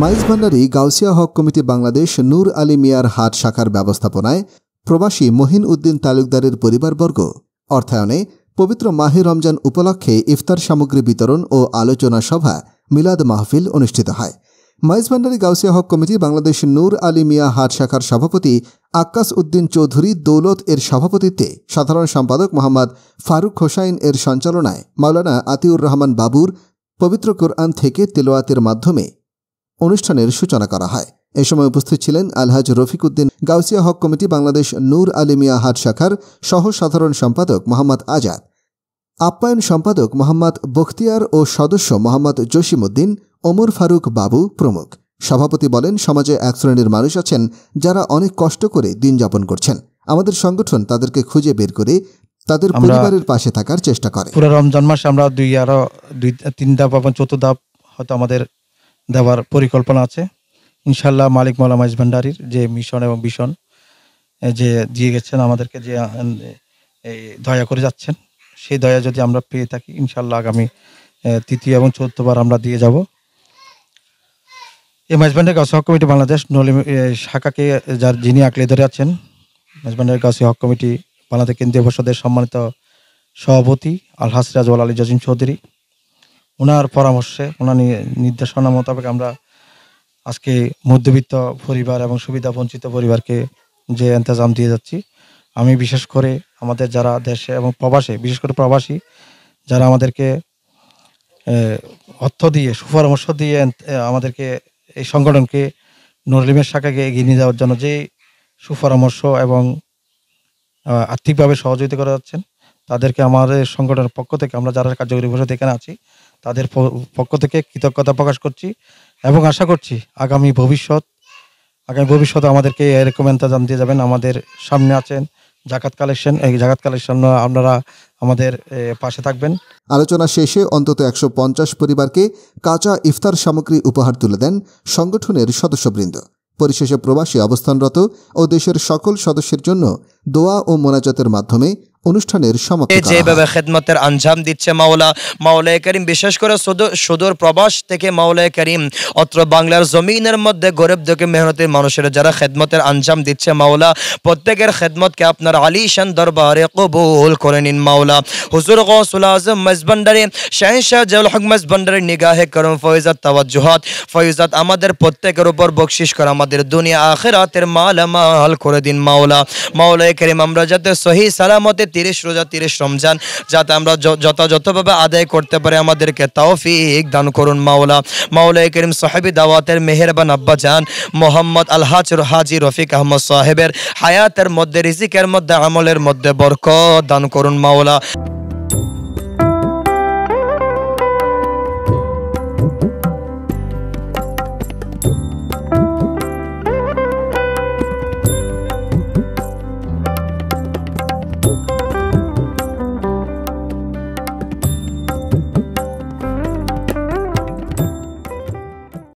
Maizbhandari Gausia hoc committee Bangladesh নূর আলী মিয়ার হাট শাখার ব্যবস্থাপনায় প্রবাসী মহিন উদ্দিন তালুকদারের পরিবারবর্গ অর্থায়নে পবিত্র মাহে রমজান উপলক্ষে ইফতার সামগ্রী বিতরণ ও আলোচনা সভা মিলাদ মাহফিল অনুষ্ঠিত হয়। মাইজভান্ডারী গাউসিয়া হক কমিটি বাংলাদেশ নূর আলী মিয়া হাট শাখার সভাপতি আক্কাস উদ্দিন চৌধুরী দৌলত এর সভাপতিত্বে সাধারণ সম্পাদক মোহাম্মদ ফারুক হোসাইন এর সঞ্চালনায় মাওলানা আতিউর রহমান বাবুর পবিত্র কোরআন থেকে তেলাওয়াতের মাধ্যমে অনুষ্ঠানের সূচনা করা হয়। এ সময় উপস্থিত ছিলেন আলহাজ রফিক উদ্দিন গাউসিয়া হক কমিটি বাংলাদেশ নূর আলী মিয়া হাট শাখার সহ সাধারণ সম্পাদক মোহাম্মদ আজাদ, আপ্যায়ন সম্পাদক মোহাম্মদ বখতিয়ার ও সদস্য মোহাম্মদ জসিমউদ্দিন, ওমর ফারুক বাবু প্রমুখ। সভাপতি বলেন, সমাজে এক শ্রেণীর মানুষ আছেন যারা অনেক কষ্ট করে দিন যাপন করছেন। আমাদের সংগঠন তাদেরকে খুঁজে বের করে তাদের পরিবারের পাশে থাকার চেষ্টা করে। পুরো রমজান মাসে আমরা তিন ধাপ এবং চতুর্থ ধাপ হয়তো আমাদের দেওয়ার পরিকল্পনা আছে। ইনশাল্লাহ মালিক মৌলা মাইজভান্ডারীর যে মিশন এবং ভিশন যে দিয়ে গেছেন আমাদেরকে, যে দয়া করে যাচ্ছেন, সেই দয়া যদি আমরা পেয়ে থাকি ইনশাল্লাহ আগামী তৃতীয় এবং চতুর্থবার আমরা দিয়ে যাব। এই মাইজভান্ডারী গাউসিয়া হক কমিটি বাংলাদেশ শাখাকে যিনি আঁকড়ে ধরে আছেন, মাইজভান্ডারী গাউসিয়া হক কমিটি বাংলাদেশ কেন্দ্রীয় পরিষদের সম্মানিত সভাপতি আলহাজ রাজওয়াল আলী জজিম চৌধুরী, ওনার পরামর্শে, ওনার নির্দেশনা মোতাবেক আমরা আজকে মধ্যবিত্ত পরিবার এবং সুবিধা বঞ্চিত পরিবারকে যে ইন্তজাম দিয়ে যাচ্ছি। আমি বিশেষ করে আমাদের যারা দেশে এবং প্রবাসে, বিশেষ করে প্রবাসী যারা আমাদেরকে অর্থ দিয়ে, সুপরামর্শ দিয়ে আমাদেরকে এই সংগঠনকে নরলিমের শাখাকে এগিয়ে নিয়ে যাওয়ার জন্য যে সুপরামর্শ এবং আর্থিকভাবে সহযোগিতা করে যাচ্ছেন, তাদেরকে আমাদের সংগঠনের পক্ষ থেকে, আমরা যারা কার্যকরী পরিষদে এখানে আছি তাদের পক্ষ থেকে কৃতজ্ঞতা প্রকাশ করছি এবং আশা করছি আগামী ভবিষ্যতে আমাদেরকে এরকম ইন্তজাম দিয়ে যাবেন। আমাদের সামনে আছেন জাকাত কালেকশন, এই জাকাত কালেকশন আপনারা আমাদের পাশে থাকবেন। আলোচনা শেষে অন্তত 150 পরিবারকে কাঁচা ইফতার সামগ্রী উপহার তুলে দেন সংগঠনের সদস্যবৃন্দ। পরিশেষে প্রবাসী অবস্থানরত ও দেশের সকল সদস্যের জন্য দোয়া ও মোনাজাতের মাধ্যমে অনুষ্ঠানের সমাপ্তি করা হয়। যেভাবে খেদমতের আঞ্জাম দিচ্ছে মাওলায়ে কারীম, বিশেষ করে সুদূর প্রবাস থেকে মাওলায়ে কারীম অত্র বাংলার জমিনের মধ্যে গরিব দুঃখী মেহনতি মানুষের যারা খেদমতের আঞ্জাম দিচ্ছে, মাওলা প্রত্যেকের খেদমতকে আপনার আলিশান দরবারে কবুল করে নিন। মাওলা হুজুর গৌসুল আজম মাইজভান্ডারী শাহেনশাহ জিয়াউল হক মাইজভান্ডারীর নিগাহে করম ফয়জাত তাওয়াজ্জুহাত ফয়জাত আমাদের প্রত্যেকের উপর বকশিশ করে আমাদের দুনিয়া আখিরাতের মালামাল করে দিন। মাওলায়ে কারীম, আমরা যাতে সহি সালামতে 30 রোজা 30 রমজান যাতে আমরা যথাযথভাবে আদায় করতে পারে আমাদেরকে তৌফিক দান করুন। মাওলায়ে কারীম সাহাবী দাওয়াতের মেহেরবান আব্বা জান মোহাম্মদ আলহাজ হাজী রফিক আহমদ সাহেবের হায়াতের মধ্যে, রিজিকের মধ্যে, আমলের মধ্যে বরকত দান করুন। মাওলা